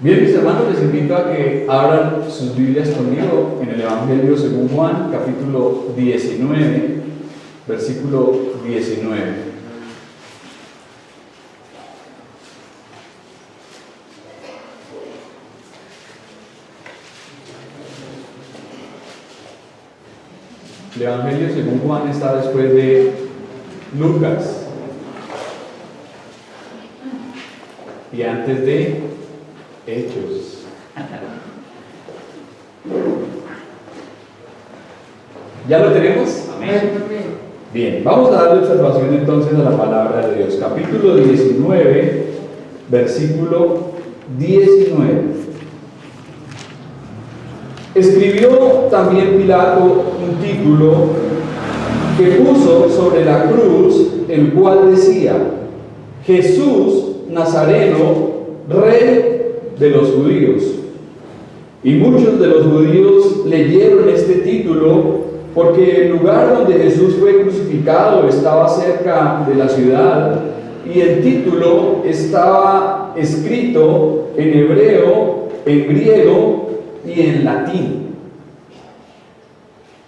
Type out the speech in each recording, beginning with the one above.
Bien, mis hermanos, les invito a que abran sus Biblias conmigo en el Evangelio según Juan, capítulo 19, versículo 19. El Evangelio según Juan está después de Lucas y antes de Hechos. ¿Ya lo tenemos? Amén. Bien, vamos a darle observación entonces a la palabra de Dios. Capítulo 19, versículo 19. Escribió también Pilato un título que puso sobre la cruz, el cual decía: Jesús Nazareno, Rey de los judíos. Y muchos de los judíos leyeron este título porque el lugar donde Jesús fue crucificado estaba cerca de la ciudad, y el título estaba escrito en hebreo, en griego y en latín.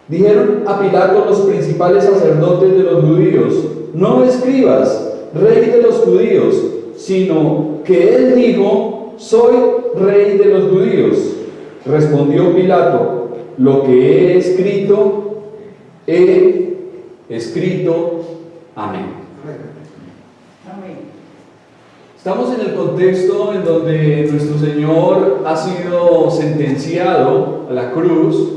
Dijeron a Pilato los principales sacerdotes de los judíos: no escribas Rey de los judíos, sino que él dijo: soy Rey de los judíos. Respondió Pilato: lo que he escrito, amén. Estamos en el contexto en donde nuestro Señor ha sido sentenciado a la cruz.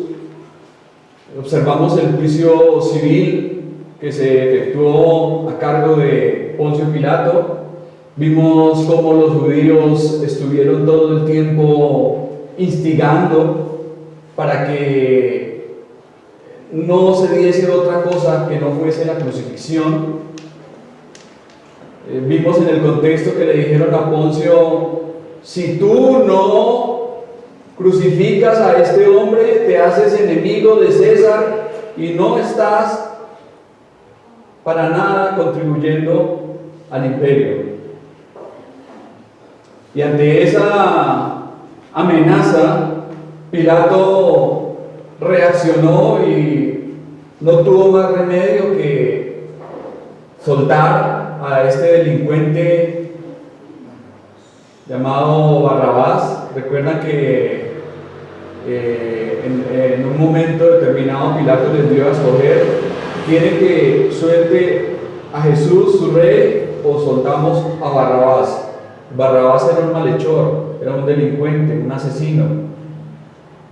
Observamos el juicio civil que se efectuó a cargo de Poncio Pilato. Vimos cómo los judíos estuvieron todo el tiempo instigando para que no se diese otra cosa que no fuese la crucifixión. Vimos en el contexto que le dijeron a Poncio: si tú no crucificas a este hombre, te haces enemigo de César y no estás para nada contribuyendo al imperio. Y ante esa amenaza, Pilato reaccionó y no tuvo más remedio que soltar a este delincuente llamado Barrabás. Recuerdan que en un momento determinado Pilato les dio a escoger: ¿quieren que suelte a Jesús, su rey, o soltamos a Barrabás? Barrabás era un malhechor, era un delincuente, un asesino,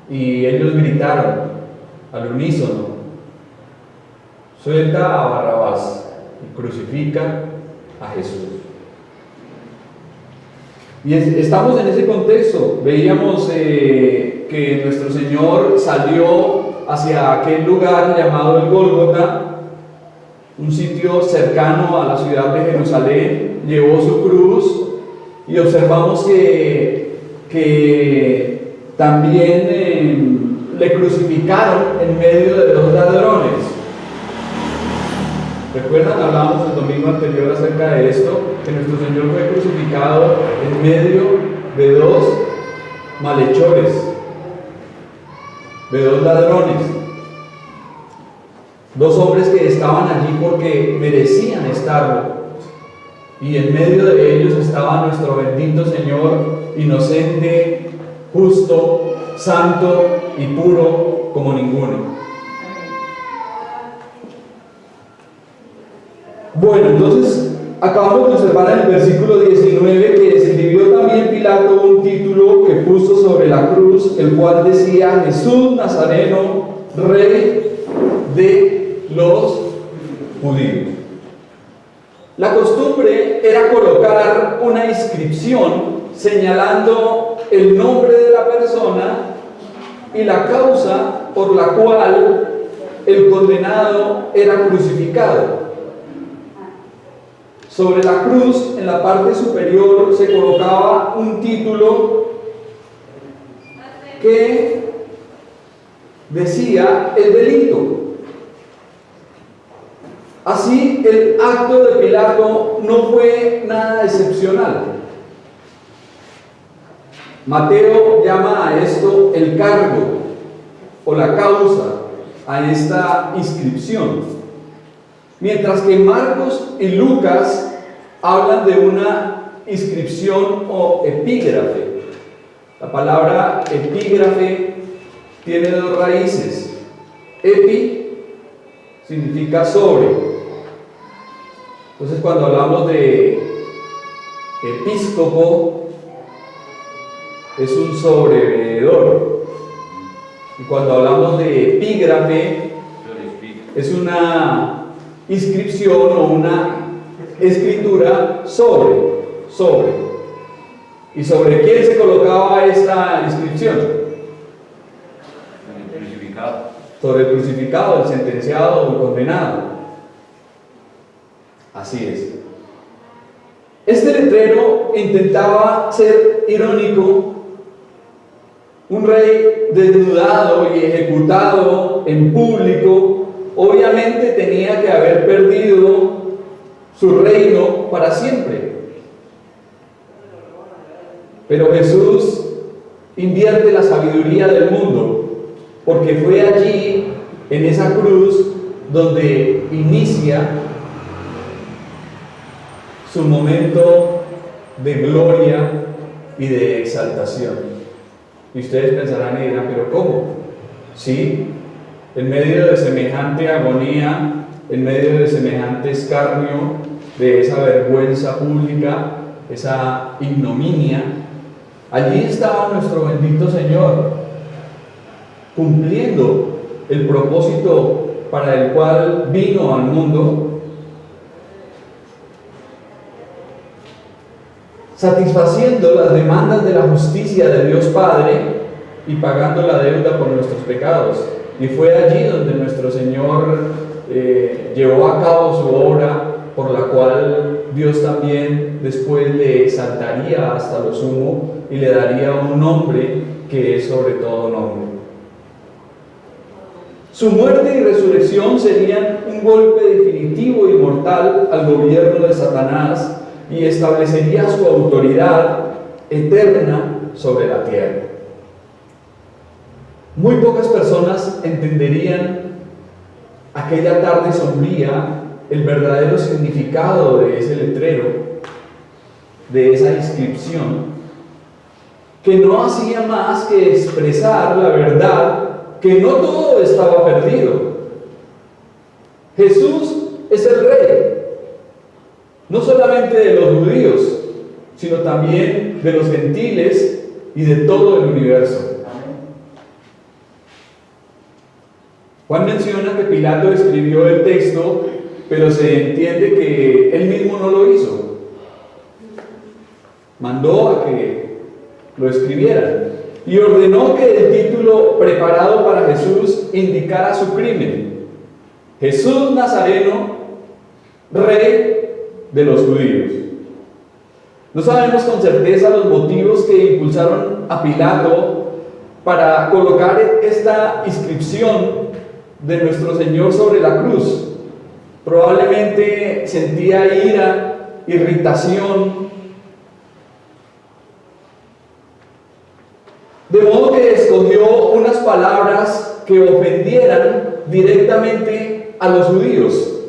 y ellos gritaron al unísono: suelta a Barrabás y crucifica a Jesús. Y estamos en ese contexto. Veíamos que nuestro Señor salió hacia aquel lugar llamado el Gólgota, un sitio cercano a la ciudad de Jerusalén, llevó su cruz, y observamos que también le crucificaron en medio de dos ladrones. ¿Recuerdan? Hablábamos el domingo anterior acerca de esto, que nuestro Señor fue crucificado en medio de dos malhechores, de dos ladrones, dos hombres que estaban allí porque merecían estarlo. Y en medio de ellos estaba nuestro bendito Señor, inocente, justo, santo y puro como ninguno. Bueno, entonces acabamos de observar en el versículo 19 que escribió también Pilato un título que puso sobre la cruz, el cual decía: Jesús Nazareno, Rey de los judíos. La costumbre era colocar una inscripción señalando el nombre de la persona y la causa por la cual el condenado era crucificado. Sobre la cruz, en la parte superior, se colocaba un título que decía el delito. Así, el acto de Pilato no fue nada excepcional. Mateo llama a esto el cargo o la causa a esta inscripción, mientras que Marcos y Lucas hablan de una inscripción o epígrafe. La palabra epígrafe tiene dos raíces. Epi significa sobre. Entonces, cuando hablamos de episcopo, es un sobreveedor. Y cuando hablamos de epígrafe, es una inscripción o una escritura sobre. ¿Y sobre quién se colocaba esta inscripción? El crucificado. Sobre el crucificado, el sentenciado o el condenado. Así es. Este letrero intentaba ser irónico. Un rey desnudado y ejecutado en público, obviamente tenía que haber perdido su reino para siempre. Pero Jesús invierte la sabiduría del mundo, porque fue allí, en esa cruz, donde inicia su momento de gloria y de exaltación. Y ustedes pensarán y dirán, ¿pero cómo? Sí, en medio de semejante agonía, en medio de semejante escarnio, de esa vergüenza pública, esa ignominia, allí estaba nuestro bendito Señor, cumpliendo el propósito para el cual vino al mundo, satisfaciendo las demandas de la justicia de Dios Padre y pagando la deuda por nuestros pecados. Y fue allí donde nuestro Señor llevó a cabo su obra, por la cual Dios también después le exaltaría hasta lo sumo y le daría un nombre que es sobre todo nombre. Su muerte y resurrección serían un golpe definitivo y mortal al gobierno de Satanás y establecería su autoridad eterna sobre la tierra. Muy pocas personas entenderían aquella tarde sombría el verdadero significado de ese letrero, de esa inscripción, que no hacía más que expresar la verdad que no todo estaba perdido. Jesús es el Rey, no solamente de los judíos, sino también de los gentiles y de todo el universo. Juan menciona que Pilato escribió el texto, pero se entiende que él mismo no lo hizo. Mandó a que lo escribieran y ordenó que el título preparado para Jesús indicara su crimen: Jesús Nazareno, Rey de los judíos. No sabemos con certeza los motivos que impulsaron a Pilato para colocar esta inscripción de nuestro Señor sobre la cruz. Probablemente sentía ira, irritación, de modo que escogió unas palabras que ofendieran directamente a los judíos.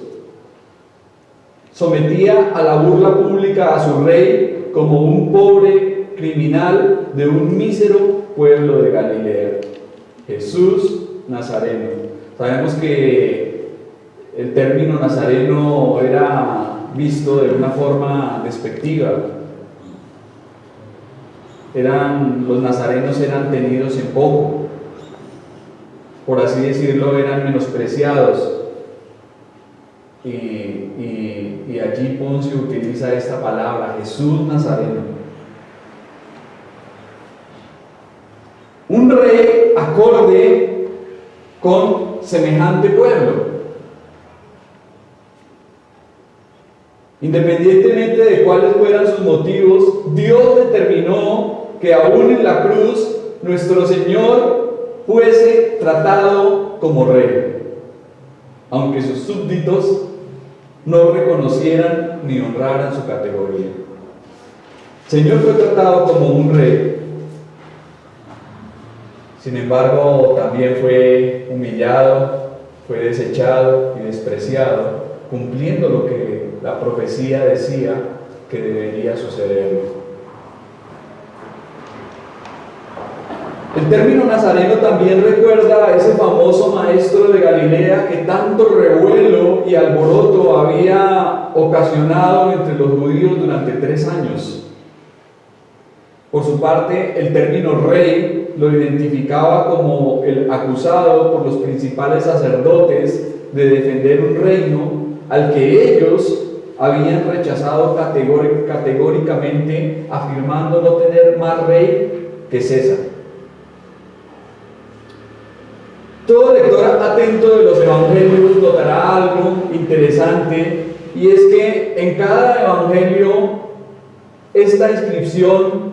Sometía a la burla pública a su rey como un pobre criminal de un mísero pueblo de Galilea. Jesús Nazareno. Sabemos que el término nazareno era visto de una forma despectiva. Los nazarenos eran tenidos en poco, por así decirlo, eran menospreciados. Y allí Poncio utiliza esta palabra, Jesús Nazareno. Un rey acorde con semejante pueblo. Independientemente de cuáles fueran sus motivos, Dios determinó que aún en la cruz nuestro Señor fuese tratado como rey, aunque sus súbditos no reconocieran ni honraran su categoría. El Señor fue tratado como un rey Sin embargo, también fue humillado, fue desechado y despreciado, cumpliendo lo que la profecía decía que debería suceder. El término nazareno también recuerda a ese famoso maestro de Galilea que tanto revuelo y alboroto había ocasionado entre los judíos durante 3 años. Por su parte, el término rey lo identificaba como el acusado por los principales sacerdotes de defender un reino al que ellos habían rechazado categóricamente, afirmando no tener más rey que César. Todo lector atento de los evangelios notará algo interesante, y es que en cada evangelio esta inscripción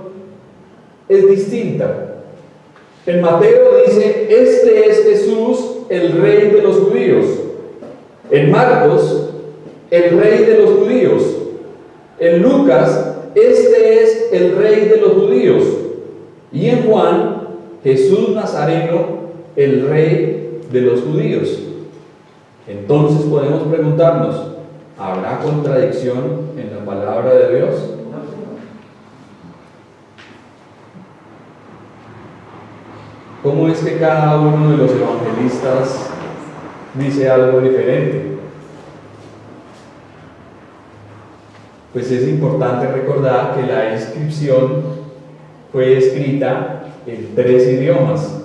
es distinta. En Mateo dice: este es Jesús, el Rey de los judíos. En Marcos: el Rey de los judíos. En Lucas: este es el Rey de los judíos. Y en Juan: Jesús Nazareno, el Rey de los judíos. Entonces podemos preguntarnos: ¿habrá contradicción en la palabra de Dios? ¿Cómo es que cada uno de los evangelistas dice algo diferente? Pues es importante recordar que la inscripción fue escrita en 3 idiomas,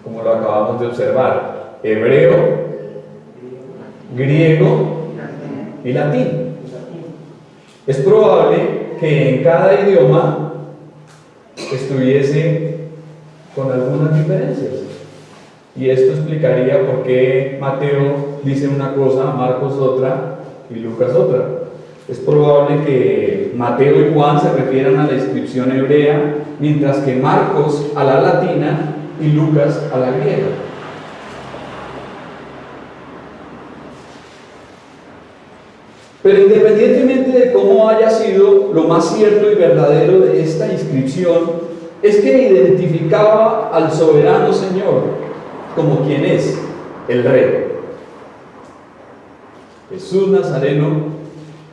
como lo acabamos de observar: hebreo, griego y latín. Es probable que en cada idioma estuviese con algunas diferencias, y esto explicaría por qué Mateo dice una cosa, Marcos otra y Lucas otra. Es probable que Mateo y Juan se refieran a la inscripción hebrea, mientras que Marcos a la latina y Lucas a la griega. Pero independientemente de cómo haya sido, lo más cierto y verdadero de esta inscripción es que identificaba al soberano Señor como quien es el Rey. Jesús Nazareno,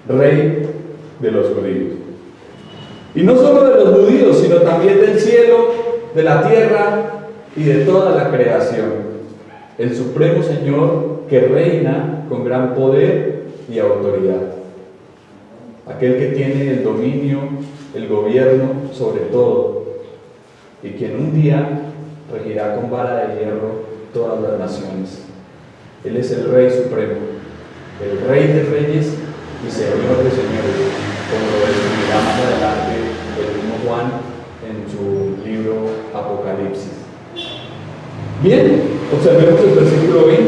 Rey de los judíos. Y no solo de los judíos, sino también del cielo, de la tierra y de toda la creación. El supremo Señor que reina con gran poder y autoridad. Aquel que tiene el dominio, el gobierno sobre todo, y quien un día regirá con vara de hierro todas las naciones. Él es el Rey supremo, el Rey de reyes y Señor de señores, como lo describirá más adelante el mismo Juan en su libro Apocalipsis. Bien, observemos el versículo 20.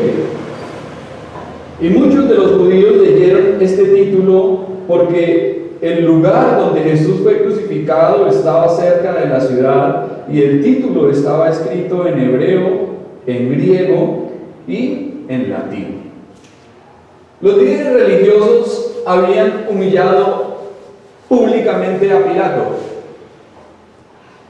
Y muchos de los judíos leyeron este título porque el lugar donde Jesús fue crucificado estaba cerca de la ciudad, y el título estaba escrito en hebreo, en griego y en latín. Los líderes religiosos habían humillado públicamente a Pilato,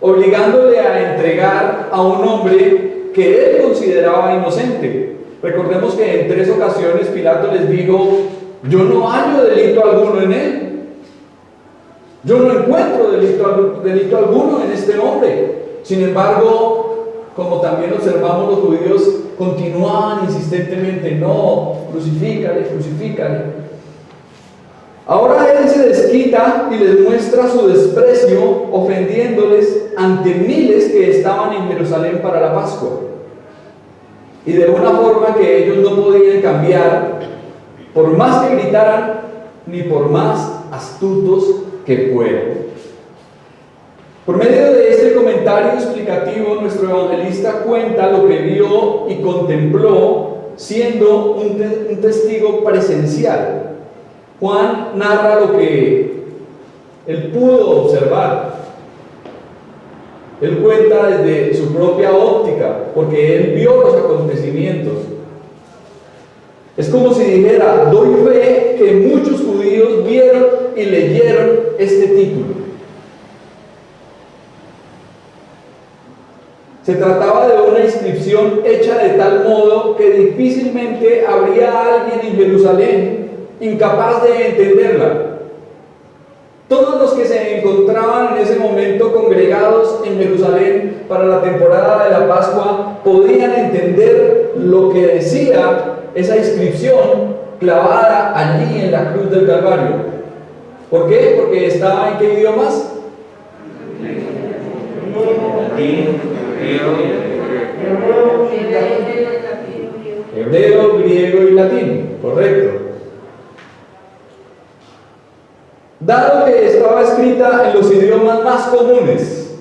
obligándole a entregar a un hombre que él consideraba inocente. Recordemos que en 3 ocasiones Pilato les dijo: yo no hallo delito alguno en él. Yo no encuentro delito alguno en este hombre. Sin embargo, como también observamos, los judíos continuaban insistentemente: no, crucifícale, crucifícale. Ahora él se desquita y les muestra su desprecio, ofendiéndoles ante miles que estaban en Jerusalén para la Pascua, y de una forma que ellos no podían cambiar, por más que gritaran, ni por más astutos que fueran. Por medio de este comentario explicativo, nuestro evangelista cuenta lo que vio y contempló, siendo un testigo presencial. Juan narra lo que él pudo observar. Él cuenta desde su propia óptica, porque él vio los acontecimientos. Es como si dijera: doy fe que muchos judíos vieron y leyeron este título. Se trataba de una inscripción hecha de tal modo que difícilmente habría alguien en Jerusalén incapaz de entenderla. Todos los que se encontraban en ese momento congregados en Jerusalén para la temporada de la Pascua podían entender lo que decía esa inscripción clavada allí en la cruz del Calvario. ¿Por qué? Porque estaba ¿en qué idiomas? Hebreo, griego y latín, correcto. Dado que estaba escrita en los idiomas más comunes,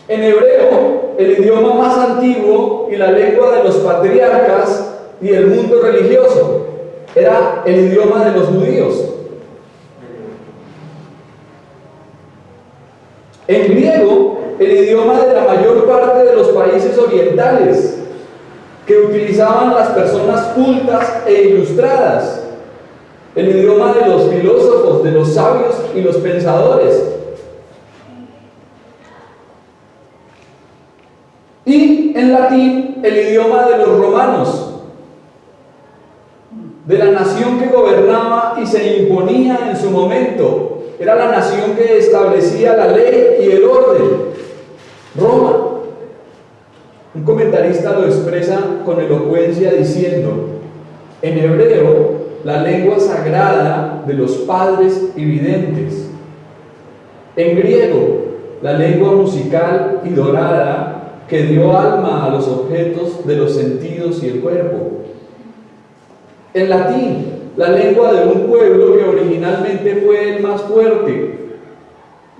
en hebreo, el idioma más antiguo y la lengua de los patriarcas y el mundo religioso, era el idioma de los judíos. En griego, el idioma de la mayor parte de los países orientales, que utilizaban las personas cultas e ilustradas, el idioma de los filósofos, de los sabios y los pensadores. Y en latín, el idioma de los romanos, de la nación que gobernaba y se imponía en su momento. Era la nación que establecía la ley y el orden, Roma. Un comentarista lo expresa con elocuencia diciendo: en hebreo, la lengua sagrada de los padres y videntes; en griego, la lengua musical y dorada que dio alma a los objetos de los sentidos y el cuerpo; en latín, la lengua de un pueblo que originalmente fue el más fuerte.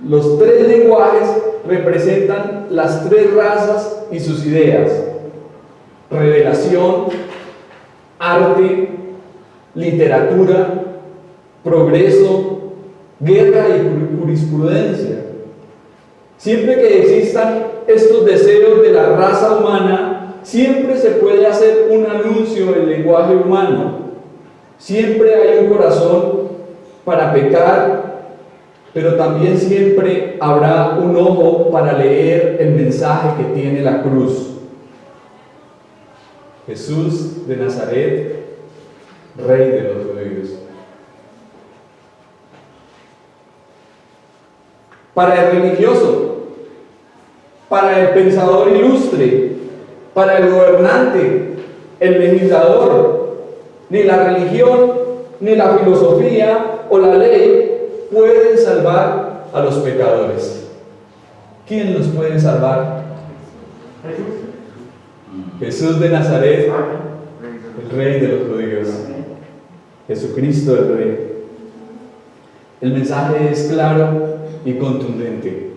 Los tres lenguajes representan las tres razas y sus ideas: revelación, arte, literatura, progreso, guerra y jurisprudencia. Siempre que existan estos deseos de la raza humana, siempre se puede hacer un anuncio en lenguaje humano. Siempre hay un corazón para pecar, pero también siempre habrá un ojo para leer el mensaje que tiene la cruz. Jesús de Nazaret, Rey de los judíos. Para el religioso, para el pensador ilustre, para el gobernante, el legislador, ni la religión, ni la filosofía o la ley pueden salvar a los pecadores. ¿Quién los puede salvar? Jesús de Nazaret, el Rey de los judíos. Jesucristo el Rey. El mensaje es claro y contundente.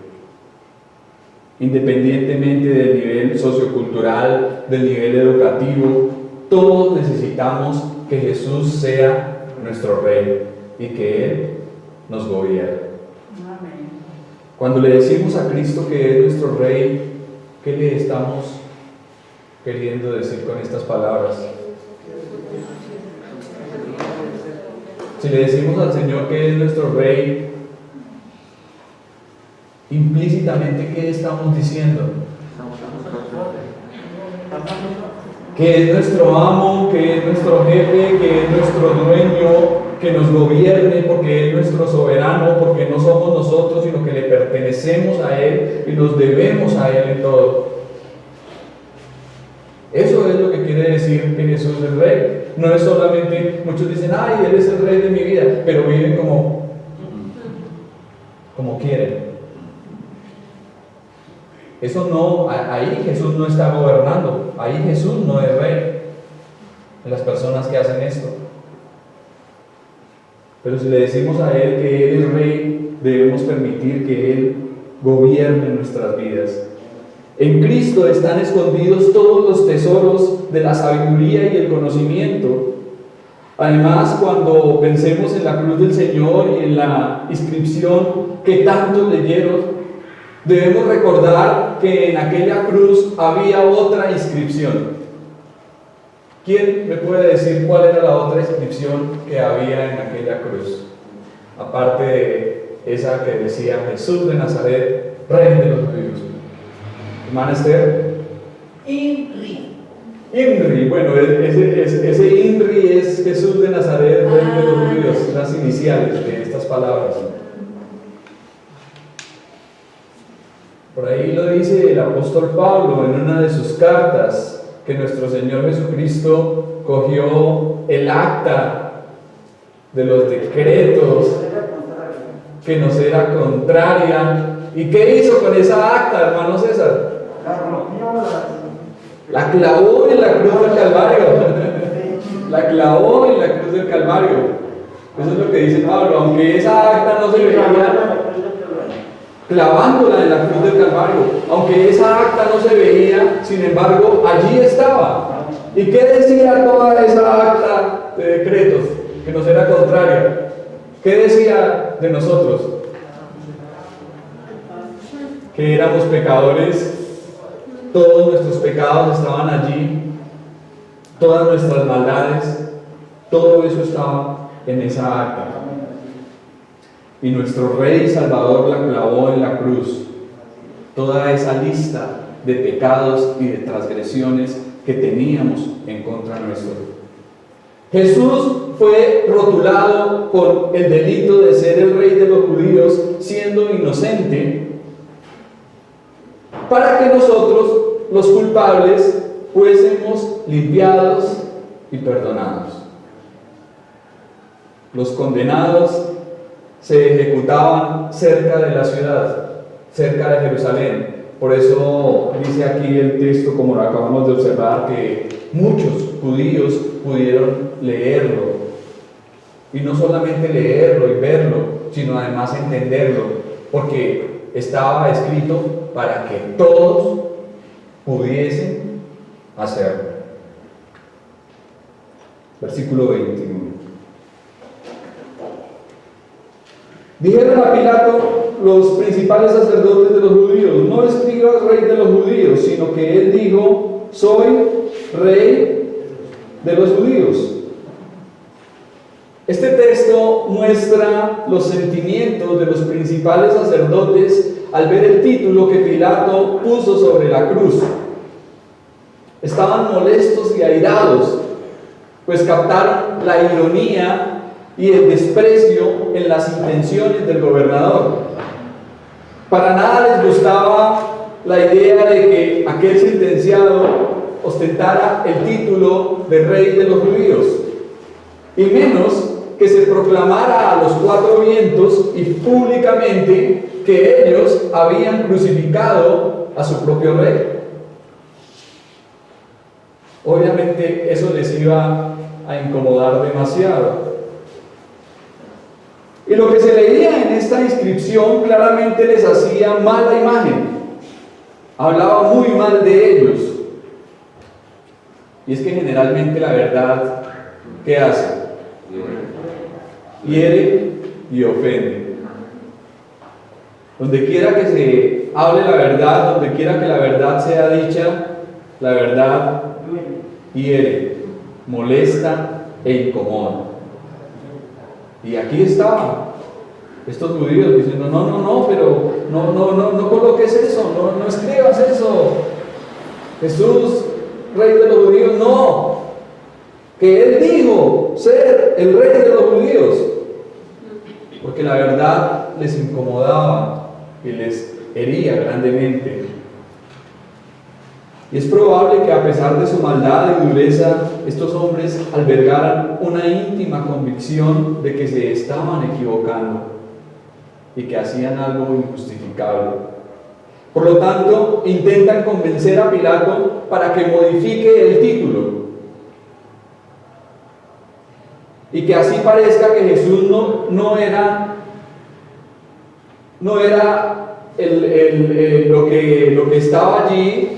Independientemente del nivel sociocultural, del nivel educativo, todos necesitamos que Jesús sea nuestro Rey y que Él nos gobierne. Cuando le decimos a Cristo que es nuestro Rey, ¿qué le estamos queriendo decir con estas palabras? Si le decimos al Señor que es nuestro Rey, implícitamente, ¿qué estamos diciendo? Que es nuestro amo, que es nuestro jefe, que es nuestro dueño, que nos gobierne porque es nuestro soberano, porque no somos nosotros, sino que le pertenecemos a Él y nos debemos a Él en todo. Eso es lo que quiere decir que Jesús es Rey. No es solamente, muchos dicen, ay, Él es el Rey de mi vida, pero viven como quieren. Eso no, ahí Jesús no está gobernando, ahí Jesús no es Rey en las personas que hacen esto. Pero si le decimos a Él que Él es Rey, debemos permitir que Él gobierne nuestras vidas. En Cristo están escondidos todos los tesoros de la sabiduría y el conocimiento. Además, cuando pensemos en la cruz del Señor y en la inscripción que tantos leyeron, debemos recordar que en aquella cruz había otra inscripción. ¿Quién me puede decir cuál era la otra inscripción que había en aquella cruz? Aparte de esa que decía Jesús de Nazaret, Rey de los judíos. Hermana Esther. INRI, bueno, ese INRI es Jesús de Nazaret, Rey de los Judíos, las iniciales de estas palabras. Por ahí lo dice el apóstol Pablo en una de sus cartas, que nuestro Señor Jesucristo cogió el acta de los decretos que nos era contraria. ¿Y qué hizo con esa acta, hermano César? La clavó en la cruz del Calvario. La clavó en la cruz del Calvario. Eso es lo que dice Pablo. Aunque esa acta no se veía, clavándola en la cruz del Calvario, aunque esa acta no se veía, sin embargo, allí estaba. ¿Y qué decía toda esa acta de decretos que nos era contraria? ¿Qué decía de nosotros? Que éramos pecadores. Todos nuestros pecados estaban allí, todas nuestras maldades, todo eso estaba en esa acta. Y nuestro Rey Salvador la clavó en la cruz, toda esa lista de pecados y de transgresiones que teníamos en contra nuestro. Jesús fue rotulado con el delito de ser el Rey de los judíos, siendo inocente, para que nosotros, los culpables, fuésemos limpiados y perdonados. Los condenados se ejecutaban cerca de la ciudad, cerca de Jerusalén. Por eso dice aquí el texto, como lo acabamos de observar, que muchos judíos pudieron leerlo. Y no solamente leerlo y verlo, sino además entenderlo, porque estaba escrito para que todos pudiesen hacerlo. Versículo 21. Dijeron a Pilato los principales sacerdotes de los judíos: no escribas Rey de los judíos, sino que él dijo: soy Rey de los judíos. Este texto muestra los sentimientos de los principales sacerdotes al ver el título que Pilato puso sobre la cruz. Estaban molestos y airados, pues captaron la ironía y el desprecio en las intenciones del gobernador. Para nada les gustaba la idea de que aquel sentenciado ostentara el título de Rey de los judíos, y menos que se proclamara a los cuatro vientos y públicamente que ellos habían crucificado a su propio rey. Obviamente eso les iba a incomodar demasiado. Y lo que se leía en esta inscripción claramente les hacía mala imagen, hablaba muy mal de ellos. Y es que generalmente la verdad, ¿qué hace? Hiere y ofende. Donde quiera que se hable la verdad, donde quiera que la verdad sea dicha, la verdad hiere, molesta e incomoda. Y aquí estaban estos judíos diciendo: no, pero no coloques eso, no escribas eso. Jesús, Rey de los judíos, no. Que él dijo ser el Rey de los judíos, porque la verdad les incomodaba y les hería grandemente. Y es probable que a pesar de su maldad y dureza, estos hombres albergaran una íntima convicción de que se estaban equivocando y que hacían algo injustificable. Por lo tanto, intentan convencer a Pilato para que modifique el título y que así parezca que Jesús no era lo que estaba allí,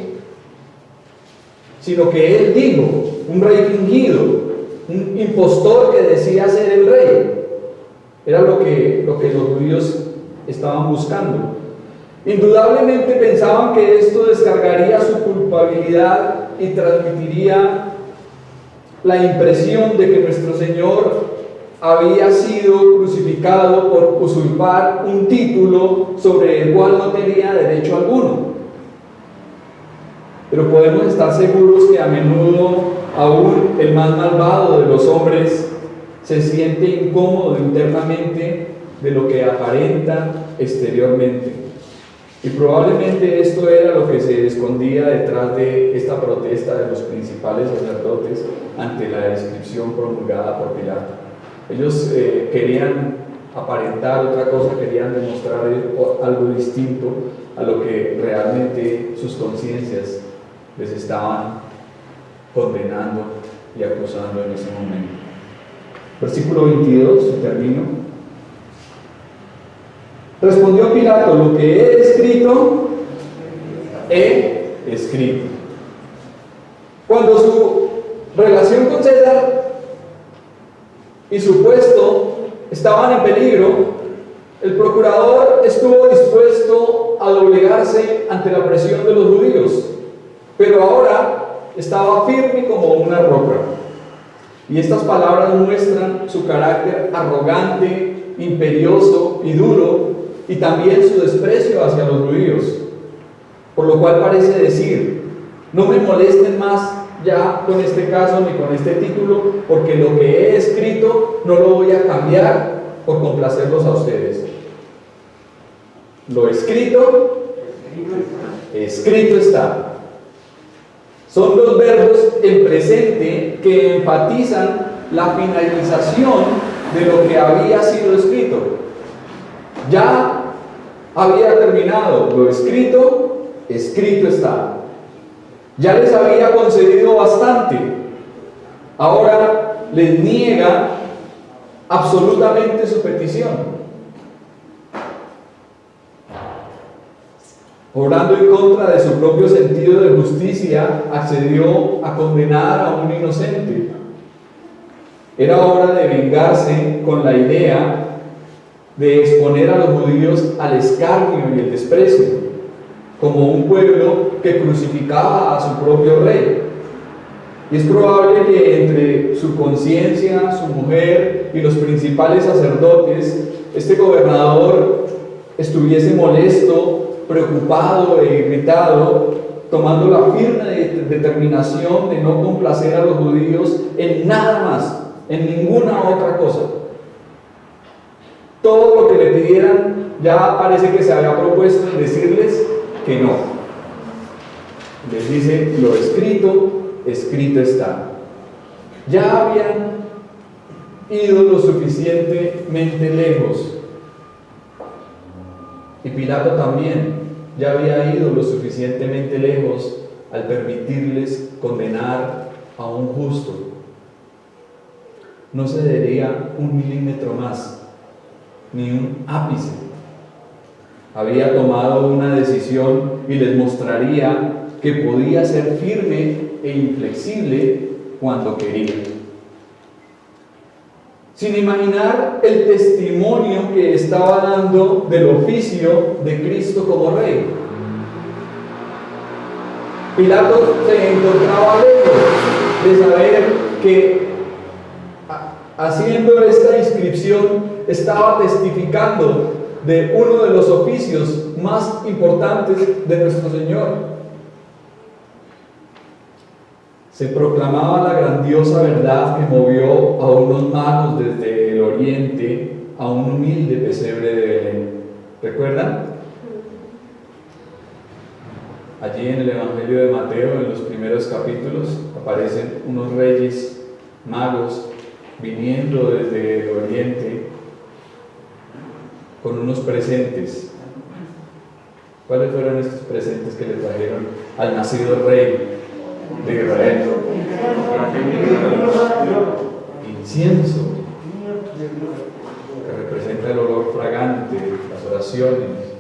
sino que él dijo, un rey fingido, un impostor que decía ser el rey. Era lo que los judíos estaban buscando. Indudablemente pensaban que esto descargaría su culpabilidad y transmitiría la impresión de que nuestro Señor había sido crucificado por usurpar un título sobre el cual no tenía derecho alguno. pero podemos estar seguros que a menudo aún el más malvado de los hombres se siente incómodo internamente de lo que aparenta exteriormente. Y probablemente esto era lo que se escondía detrás de esta protesta de los principales sacerdotes ante la descripción promulgada por Pilato. Ellos querían aparentar otra cosa, querían demostrar algo distinto a lo que realmente sus conciencias les estaban condenando y acusando en ese momento. Versículo 22, y termino. Respondió Pilato: lo que he escrito, he escrito. Cuando su relación con César y su puesto estaban en peligro, el procurador estuvo dispuesto a doblegarse ante la presión de los judíos, pero ahora estaba firme como una roca. Y estas palabras muestran su carácter arrogante, imperioso y duro, y también su desprecio hacia los judíos, por lo cual parece decir: no me molesten más ya con este caso ni con este título, porque lo que he escrito no lo voy a cambiar por complacerlos a ustedes. Lo escrito, escrito está. Son dos verbos en presente que enfatizan la finalización de lo que había sido escrito. Ya había terminado. Lo escrito, escrito está. Ya les había concedido bastante. Ahora les niega absolutamente su petición. Obrando en contra de su propio sentido de justicia, accedió a condenar a un inocente. Era hora de vengarse con la idea de exponer a los judíos al escarnio y el desprecio, como un pueblo que crucificaba a su propio rey. Y es probable que entre su conciencia, su mujer y los principales sacerdotes, este gobernador estuviese molesto, preocupado e irritado, tomando la firme determinación de no complacer a los judíos en nada más, en ninguna otra cosa. Todo lo que le pidieran ya parece que se había propuesto en decirles que no. Les dice: lo escrito, escrito está. Ya habían ido lo suficientemente lejos, y Pilato también ya había ido lo suficientemente lejos al permitirles condenar a un justo. No cedería un milímetro más, ni un ápice. Había tomado una decisión y les mostraría que podía ser firme e inflexible cuando quería. Sin imaginar el testimonio que estaba dando del oficio de Cristo como rey. Pilato se encontraba lejos de saber que haciendo esta inscripción estaba testificando de uno de los oficios más importantes de nuestro Señor. Se proclamaba la grandiosa verdad que movió a unos magos desde el oriente a un humilde pesebre de Belén. ¿Recuerdan? Allí en el Evangelio de Mateo, en los primeros capítulos, aparecen unos reyes magos viniendo desde el oriente con unos presentes. ¿Cuáles fueron estos presentes que le trajeron al nacido rey de Israel? Incienso, que representa el olor fragante, las oraciones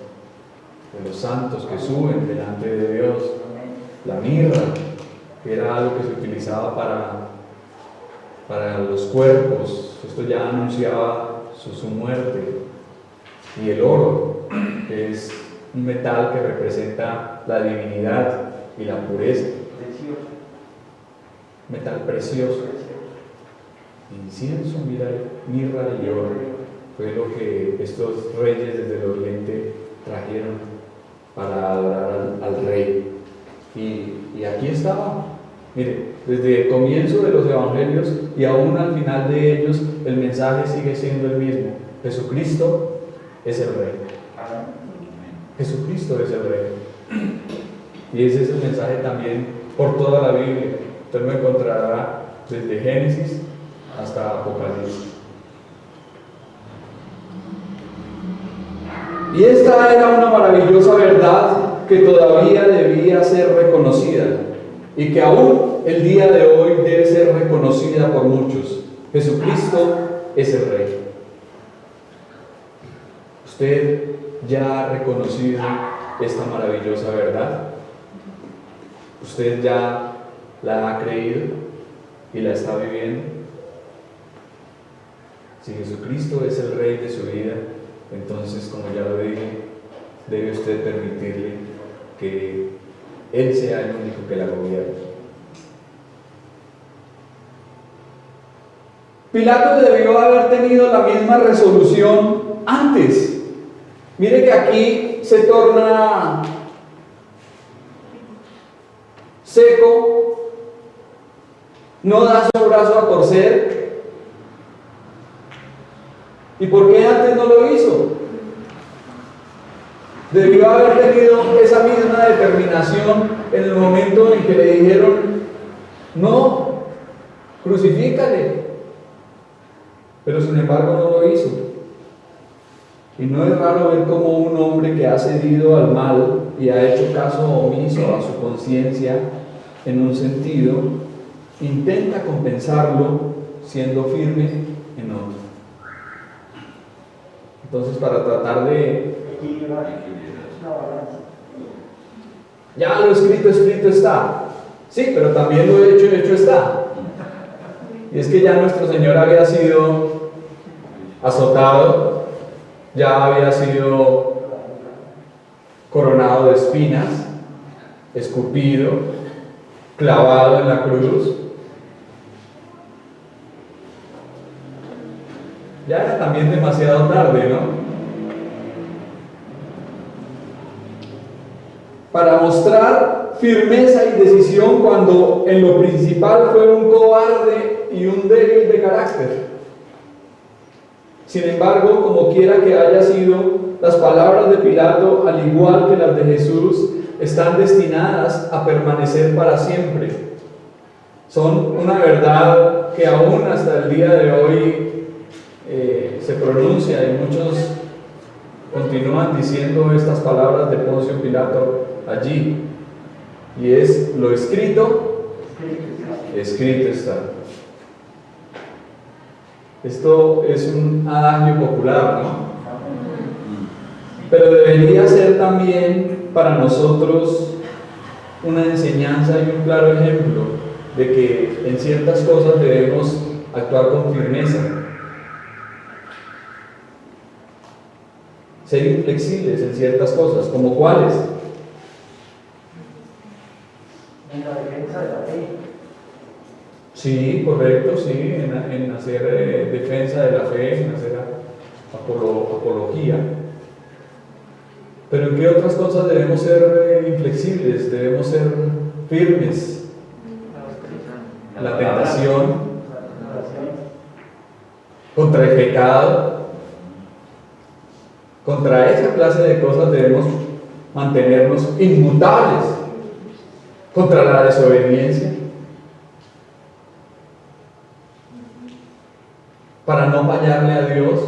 de los santos que suben delante de Dios. La mirra, que era algo que se utilizaba para los cuerpos, esto ya anunciaba su muerte. Y el oro, que es un metal que representa la divinidad y la pureza. Metal precioso. Incienso, mirra y oro fue lo que estos reyes desde el oriente trajeron para adorar al rey. Y a aquí estaba. Mire, desde el comienzo de los evangelios y aún al final de ellos, el mensaje sigue siendo el mismo. Jesucristo es el Rey. Jesucristo es el Rey. Y ese es el mensaje también por toda la Biblia. Usted lo encontrará desde Génesis hasta Apocalipsis. Y esta era una maravillosa verdad que todavía debía ser reconocida y que aún el día de hoy debe ser reconocida por muchos. Jesucristo es el Rey. ¿Usted ya ha reconocido esta maravillosa verdad? ¿Usted ya la ha creído y la está viviendo? Si Jesucristo es el Rey de su vida, entonces, como ya lo dije, debe usted permitirle que Él sea el único que la gobierne. Pilato debió haber tenido la misma resolución antes. Mire que aquí se torna seco, no da su brazo a torcer. ¿Y por qué antes no lo hizo? Debió haber tenido esa misma determinación en el momento en que le dijeron: no, crucifícale. Pero sin embargo no lo hizo. Y no es raro ver cómo un hombre que ha cedido al mal y ha hecho caso omiso a su conciencia en un sentido, intenta compensarlo siendo firme en otro. Entonces, para tratar de... Ya lo escrito está. Sí, pero también lo hecho está. Y es que ya nuestro Señor había sido azotado, ya había sido coronado de espinas, escupido, clavado en la cruz. Ya era también demasiado tarde, ¿no? Para mostrar firmeza y decisión cuando en lo principal fue un cobarde y un débil de carácter. Sin embargo, como quiera que haya sido, las palabras de Pilato, al igual que las de Jesús, están destinadas a permanecer para siempre. Son una verdad que aún hasta el día de hoy se pronuncia, y muchos continúan diciendo estas palabras de Poncio Pilato allí, y es: lo escrito está. Esto es un adagio popular, ¿no? Pero debería ser también para nosotros una enseñanza y un claro ejemplo de que en ciertas cosas debemos actuar con firmeza, ser inflexibles en ciertas cosas. ¿Como cuáles? En la defensa de la fe. Sí, correcto, sí, en hacer defensa de la fe, en hacer apología. Pero ¿en qué otras cosas debemos ser inflexibles? Debemos ser firmes. La tentación, contra el pecado, contra esa clase de cosas debemos mantenernos inmutables. Contra la desobediencia, para no fallarle a Dios.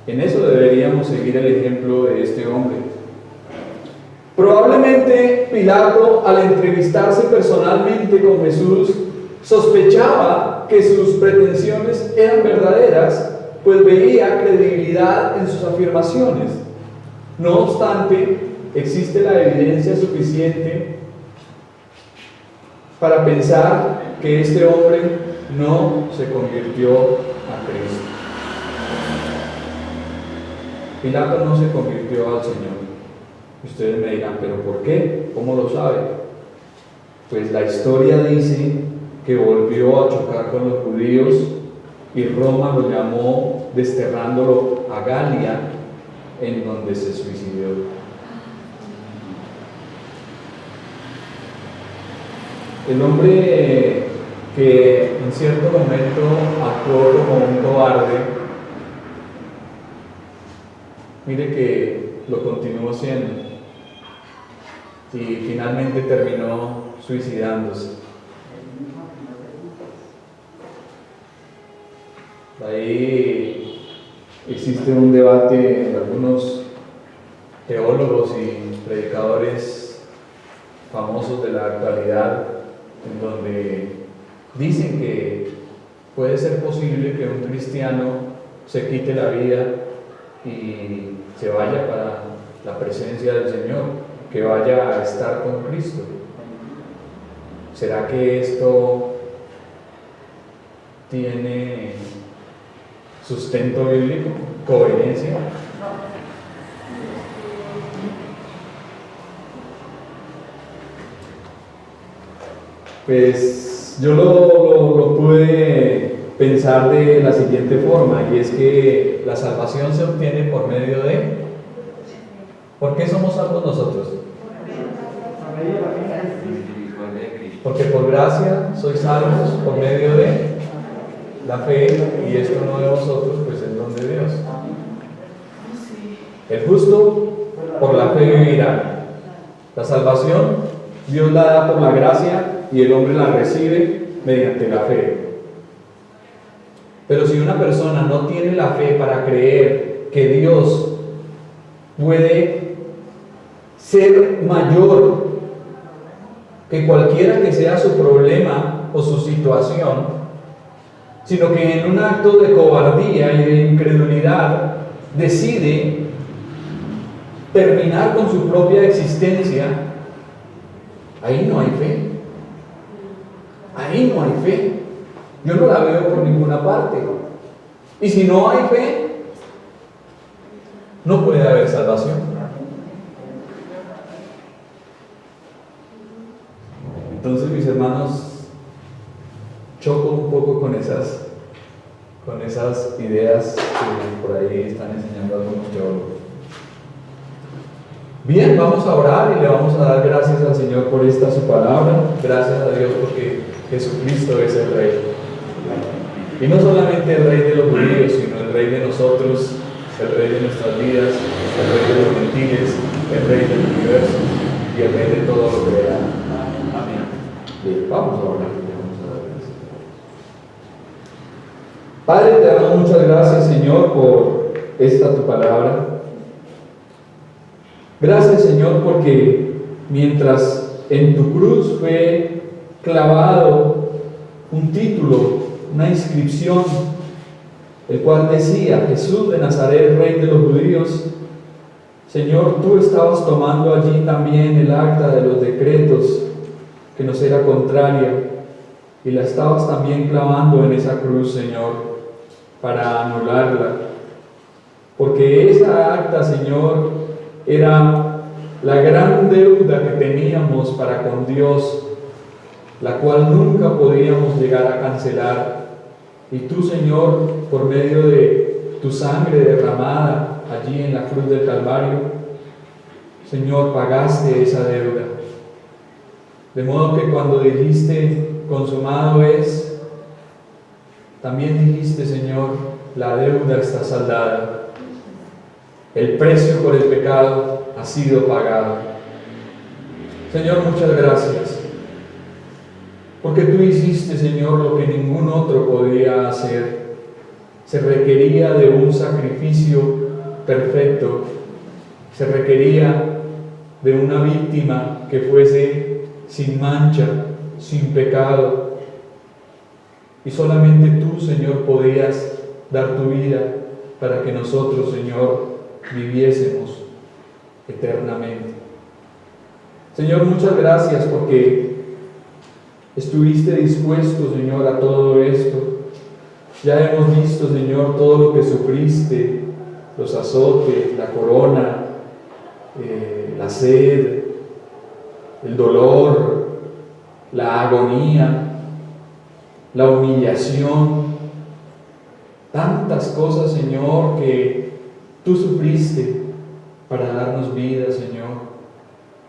En eso deberíamos seguir el ejemplo de este hombre. Probablemente Pilato, al entrevistarse personalmente con Jesús, sospechaba que sus pretensiones eran verdaderas, pues veía credibilidad en sus afirmaciones. No obstante, existe la evidencia suficiente para pensar que este hombre no se convirtió a Cristo. Pilato no se convirtió al Señor. Ustedes me dirán: ¿pero por qué? ¿Cómo lo sabe? Pues la historia dice que volvió a chocar con los judíos y Roma lo llamó desterrándolo a Galia, en donde se suicidó. el hombre que en cierto momento actuó como un cobarde, mire que lo continuó siendo y finalmente terminó suicidándose. Ahí existe un debate en algunos teólogos y predicadores famosos de la actualidad, en donde dicen que puede ser posible que un cristiano se quite la vida y se vaya para la presencia del Señor, que vaya a estar con Cristo. ¿Será que esto tiene sustento bíblico, coherencia? Pues yo lo pude pensar de la siguiente forma, y es que la salvación se obtiene por medio de... ¿Por qué somos salvos nosotros? Porque por gracia sois salvos por medio de la fe, y esto no de vosotros, pues es don de Dios. El justo por la fe vivirá. La salvación Dios la da por la gracia y el hombre la recibe mediante la fe. Pero si una persona no tiene la fe para creer que Dios puede ser mayor que cualquiera que sea su problema o su situación, sino que en un acto de cobardía y de incredulidad decide terminar con su propia existencia, ahí no hay fe. Ahí no hay fe. Yo no la veo por ninguna parte. Y si no hay fe, no puede haber salvación. Entonces, mis hermanos, choco un poco con esas ideas que por ahí están enseñando algunos teólogos. Bien, vamos a orar y le vamos a dar gracias al Señor por esta su palabra. Gracias a Dios porque Jesucristo es el Rey. Y no solamente el Rey de los judíos, sino el Rey de nosotros, el Rey de nuestras vidas, el Rey de los gentiles, el Rey del universo y el Rey de todo lo creado. Amén. Bien, vamos a orar y le vamos a dar gracias. Padre, te damos muchas gracias, Señor, por esta tu palabra. Gracias, Señor, porque mientras en tu cruz fue clavado un título, una inscripción, el cual decía: Jesús de Nazaret, Rey de los judíos, Señor, tú estabas tomando allí también el acta de los decretos que nos era contraria y la estabas también clavando en esa cruz, Señor, para anularla, porque esa acta, Señor, era la gran deuda que teníamos para con Dios, la cual nunca podíamos llegar a cancelar. Y tú, Señor, por medio de tu sangre derramada allí en la cruz del Calvario, Señor, pagaste esa deuda. De modo que cuando dijiste consumado es, también dijiste, Señor, la deuda está saldada. El precio por el pecado ha sido pagado. Señor, muchas gracias, porque tú hiciste, Señor, lo que ningún otro podía hacer. Se requería de un sacrificio perfecto, se requería de una víctima que fuese sin mancha, sin pecado, y solamente tú, Señor, podías dar tu vida para que nosotros, Señor, viviésemos eternamente. Señor, muchas gracias porque estuviste dispuesto, Señor, a todo esto. Ya hemos visto, Señor, todo lo que sufriste, los azotes, la corona, la sed, el dolor, la agonía, la humillación, tantas cosas, Señor, que tú sufriste para darnos vida, Señor,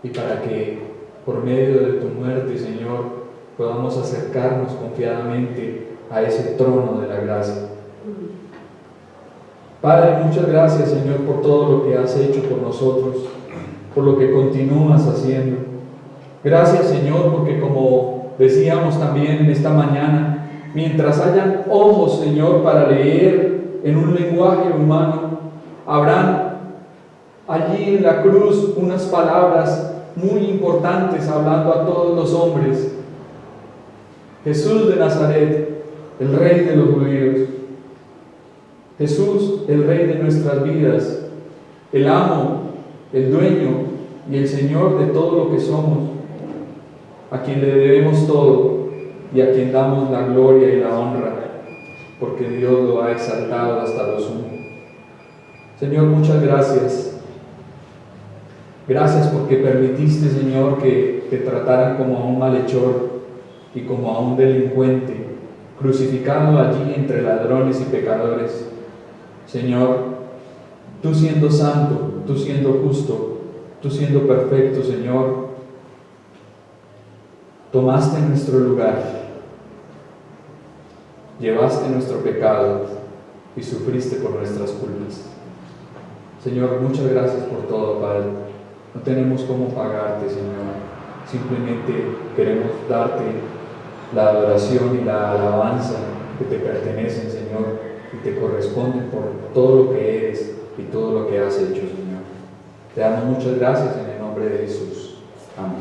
y para que por medio de tu muerte, Señor, podamos acercarnos confiadamente a ese trono de la gracia. Padre, muchas gracias, Señor, por todo lo que has hecho por nosotros, por lo que continúas haciendo. Gracias, Señor, porque como decíamos también en esta mañana, mientras hayan ojos, Señor, para leer en un lenguaje humano, habrán allí en la cruz unas palabras muy importantes hablando a todos los hombres. Jesús de Nazaret, el Rey de los judíos. Jesús, el Rey de nuestras vidas, el amo, el dueño y el Señor de todo lo que somos, a quien le debemos todo y a quien damos la gloria y la honra, porque Dios lo ha exaltado hasta lo sumo. Señor, muchas gracias. Gracias porque permitiste, Señor, que te trataran como a un malhechor y como a un delincuente, crucificado allí entre ladrones y pecadores. Señor, tú siendo santo, tú siendo justo, tú siendo perfecto, Señor, tomaste nuestro lugar, llevaste nuestro pecado y sufriste por nuestras culpas. Señor, muchas gracias por todo, Padre. No tenemos cómo pagarte, Señor. Simplemente queremos darte la adoración y la alabanza que te pertenecen, Señor, y te corresponden por todo lo que eres y todo lo que has hecho, Señor. Te damos muchas gracias en el nombre de Jesús. Amén.